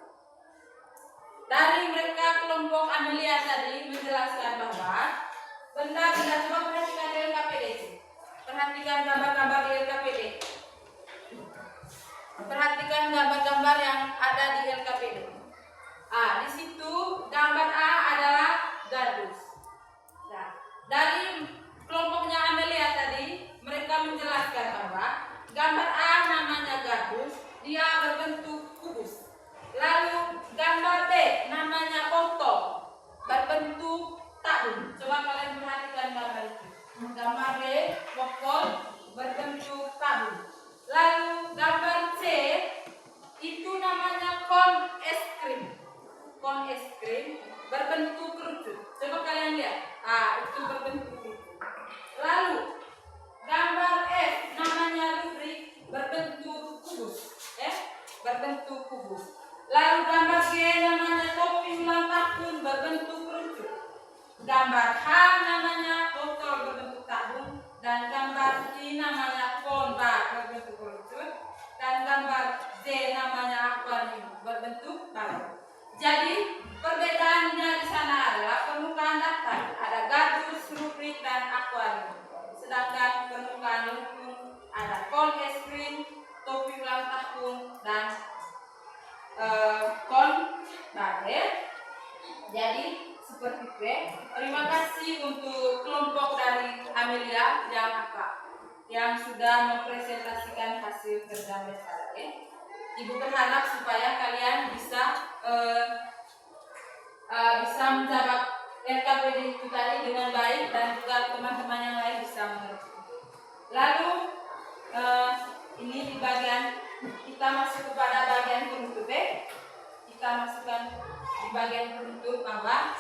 Dari mereka kelompok Amelia tadi menjelaskan bahwa benda-benda, coba perhatikan di LKPD. Perhatikan gambar-gambar di LKPD. Perhatikan gambar-gambar yang ada di LKPD. Di situ gambar A adalah gardus. Nah, dari kelompoknya Amelia tadi, mereka menjelaskan bahwa gambar A namanya gardus, dia berbentuk kubus. Lalu gambar B namanya kontol, berbentuk tabung. Coba kalian perhatikan gambar itu. Gambar B, kontol, berbentuk tabung. Lalu gambar C itu namanya kon es krim. Kon es krim berbentuk kerucut. Coba kalian lihat. Itu berbentuk kerucut. Lalu gambar F namanya rubrik, berbentuk kubus. Berbentuk kubus. Lalu gambar G namanya topi ulang tahun, berbentuk kerucut. Gambar H namanya botol berbentuk tabung, dan gambar I namanya kon bar berbentuk kerucut, dan gambar Z namanya akuarium berbentuk balon. Jadi perbedaannya di sana adalah permukaan datar, ada gardus, rubrik, dan akuarium. Sedangkan permukaan lengkung ada kon es krim, topi ulang tahun, dan kon bar. Jadi seperti itu. Terima kasih untuk kelompok dari Amelia yang sudah mempresentasikan hasil kerja mereka. Ibu berharap supaya kalian bisa menjawab LKPD itu tadi dengan baik, dan juga teman-teman yang lain bisa mengerti. Lalu ini di bagian kita masuk kepada bagian penutup. Kita masukkan di bagian penutup bahwa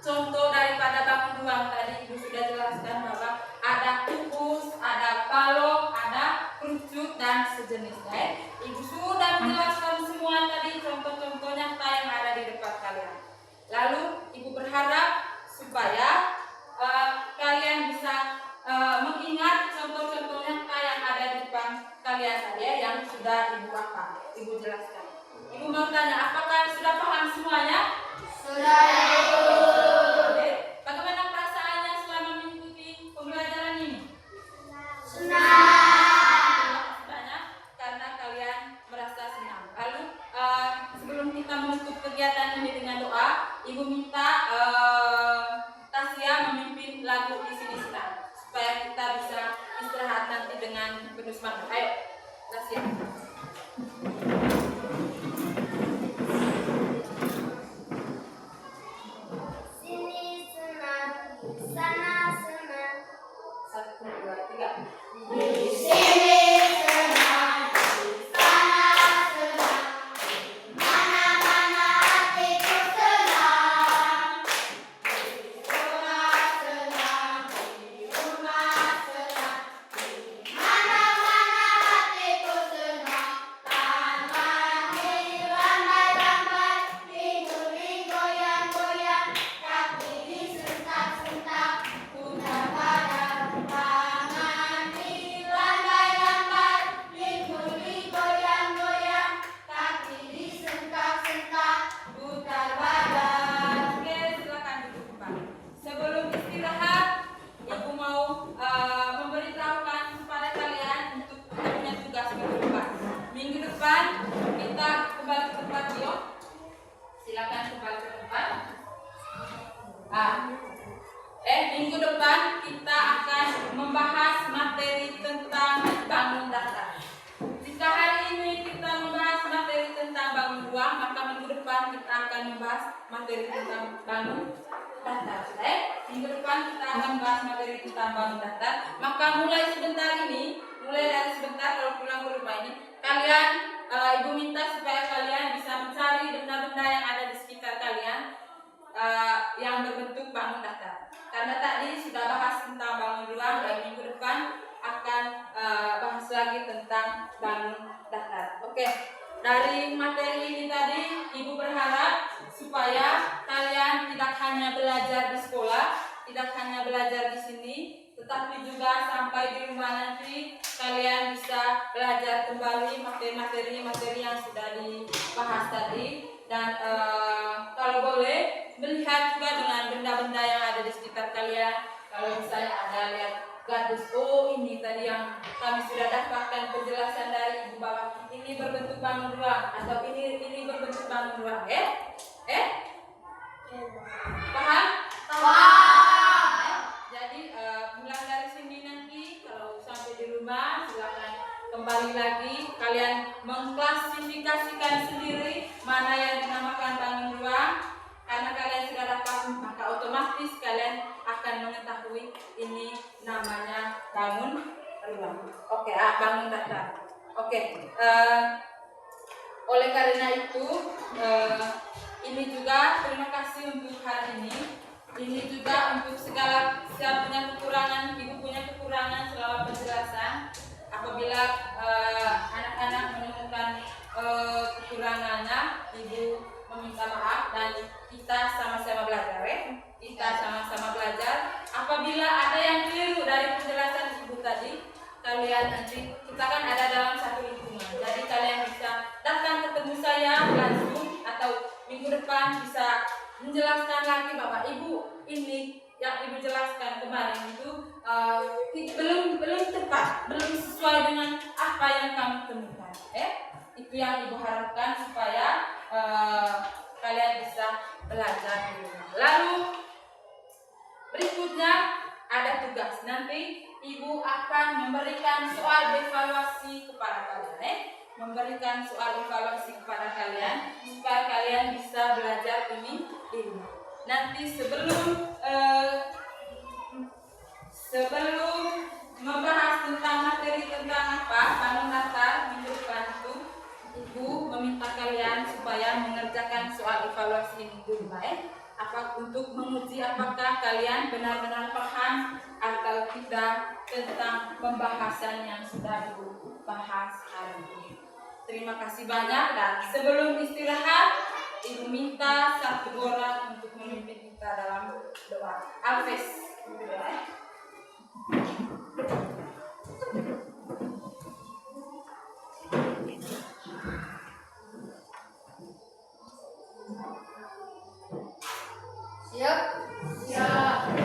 contoh daripada bangun ruang tadi ibu sudah jelaskan bahwa ada kubus, ada balok, ada kerucut, dan sejenisnya. Ibu sudah menjelaskan semua tadi contoh-contoh nyata yang ada di depan kalian. Lalu ibu berharap supaya kalian bisa mengingat contoh-contoh nyata yang ada di depan kalian tadi yang sudah ibu jelaskan. Ibu mau tanya, apakah sudah paham semuanya?
Sudah ibu.
Bagaimana perasaannya selama mengikuti pembelajaran ini?
Senang.
Banyak karena kalian merasa senang. Lalu sebelum kita menutup kegiatan ini dengan doa, ibu minta Tasya memimpin lagu isi senang supaya kita bisa istirahat nanti dengan penuh semangat. Ayo, Tasya.
Sini senang, sana senang.
1, 2, 3.
Di sini senang, di sana senang, di mana-mana hatiku senang. Di sekolah senang, di rumah senang, di mana-mana hatiku senang.
materi tentang bangun datar. Minggu depan kita akan bahas materi tentang bangun datar. Maka mulai dari sebentar kalau pulang ke rumah ini, kalian ibu minta supaya kalian bisa mencari benda-benda yang ada di sekitar kalian yang berbentuk bangun datar. Karena tadi sudah bahas tentang bangun ruang, dan minggu depan akan bahas lagi tentang bangun datar. Oke, dari materi ini tadi ibu berharap supaya kalian tidak hanya belajar di sekolah, tidak hanya belajar di sini, tetapi juga sampai di rumah nanti kalian bisa belajar kembali materi-materi yang sudah dibahas tadi, dan kalau boleh melihat juga dengan benda-benda yang ada di sekitar kalian. Kalau misalnya ada lihat gardus, oh ini tadi yang kami sudah dapatkan penjelasan dari ibu bahwa ini berbentuk bangun ruang, atau ini berbentuk bangun ruang. Paham? Jadi mulai dari sini nanti kalau sampai di rumah silakan kembali lagi kalian mengklasifikasikan sendiri mana yang dinamakan bangun ruang. Karena kalian sudah dapat, maka otomatis kalian akan mengetahui ini namanya bangun ruang. Oke, bangun datar. Oke, oleh karena itu ini juga terima kasih untuk hari ini. Ini juga untuk segala siapa punya kekurangan, ibu punya kekurangan selama penjelasan. Apabila anak-anak menemukan kekurangannya, ibu meminta maaf dan kita sama-sama belajar. Kita sama-sama belajar. Apabila ada yang keliru dari penjelasan ibu tadi, kalian nanti kita kan ada dalam satu lingkungan. Jadi kalian bisa datang ketemu saya langsung, atau minggu depan bisa menjelaskan lagi Bapak Ibu, ini yang ibu jelaskan kemarin itu belum tepat, belum sesuai dengan apa yang kami temukan. Itu yang ibu harapkan supaya kalian bisa belajar di rumah. Lalu berikutnya ada tugas. Nanti ibu akan memberikan soal evaluasi kepada kalian. Memberikan soal evaluasi kepada kalian supaya kalian bisa belajar ini di rumah. Nanti sebelum membahas tentang materi tentang apa bangun datar minggu depan itu, ibu meminta kalian supaya mengerjakan soal evaluasi ini di rumah. Untuk menguji apakah kalian benar-benar paham atau tidak tentang pembahasan yang sudah ibu bahas hari ini. Terima kasih banyak, dan sebelum istirahat ibu minta satu orang untuk memimpin kita dalam doa. Alves.
Siap? Siap.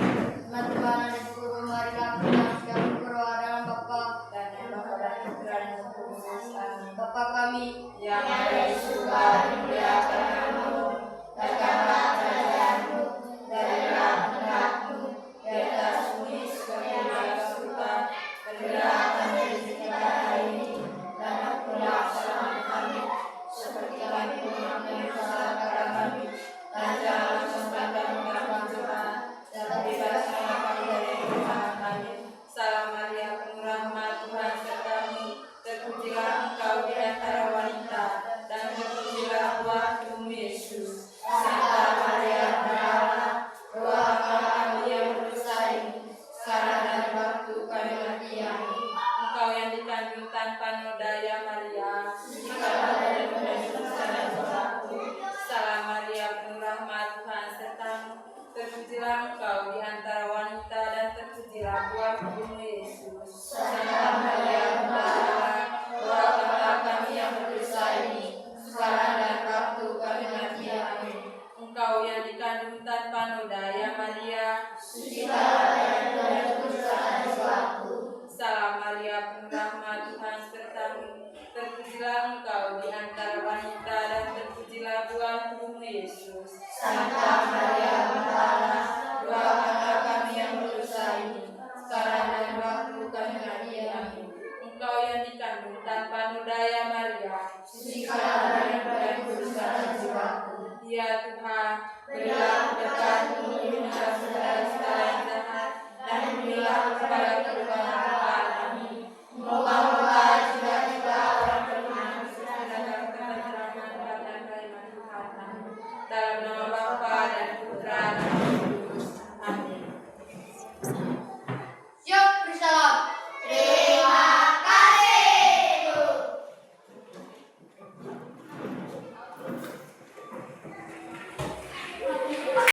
Teman-teman, guru, marilah kita berdoa dalam Bapa
Dan yang Bapa dan Putra dan Roh Kudus. Amin.
Bapa kami
Yang ada di surga, dimuliakan namamu, datanglah kerajaanmu, jadilah kehendakmu di atas bumi seperti di atas surga. Berilah kami rezeki kita hari ini, dan ampunilah kesalahan kami, seperti kami pun mengampuni kesalahan kami. Dan jangan sampai kami dalam pencobaan, dan bebaskanlah kami dari kejahatan kami. Salam Maria, penuh rahmat, Tuhan sertamu. Terpujilah engkau di antara wanita, dan terpujilah buah tubuhmu Yesus. Santa Maria, Bunda Allah, doakanlah kami yang berdosa ini, sekarang dan waktu kami mati. Amin. Engkau yang dikandung tanpa noda, ya Maria, sucikanlah dari dosa dan dosaku. Salam Maria, penuh rahmat, Tuhan sertamu. Terpujilah engkau di antara wanita, dan terpujilah buah tubuhmu Yesus. Santa Maria, Bunda Allah, doakanlah kami yang berdosa ini, sekarang dan waktu kami mati. Amin. Engkau yang dikandung tanpa noda, ya Maria, sucikanlah dari dosa dan dosaku. Salam Maria, penuh rahmat, Tuhan sertamu. Terpujilah engkau di antara wanita, dan terpujilah buah tubuhmu Yesus. Santa Maria,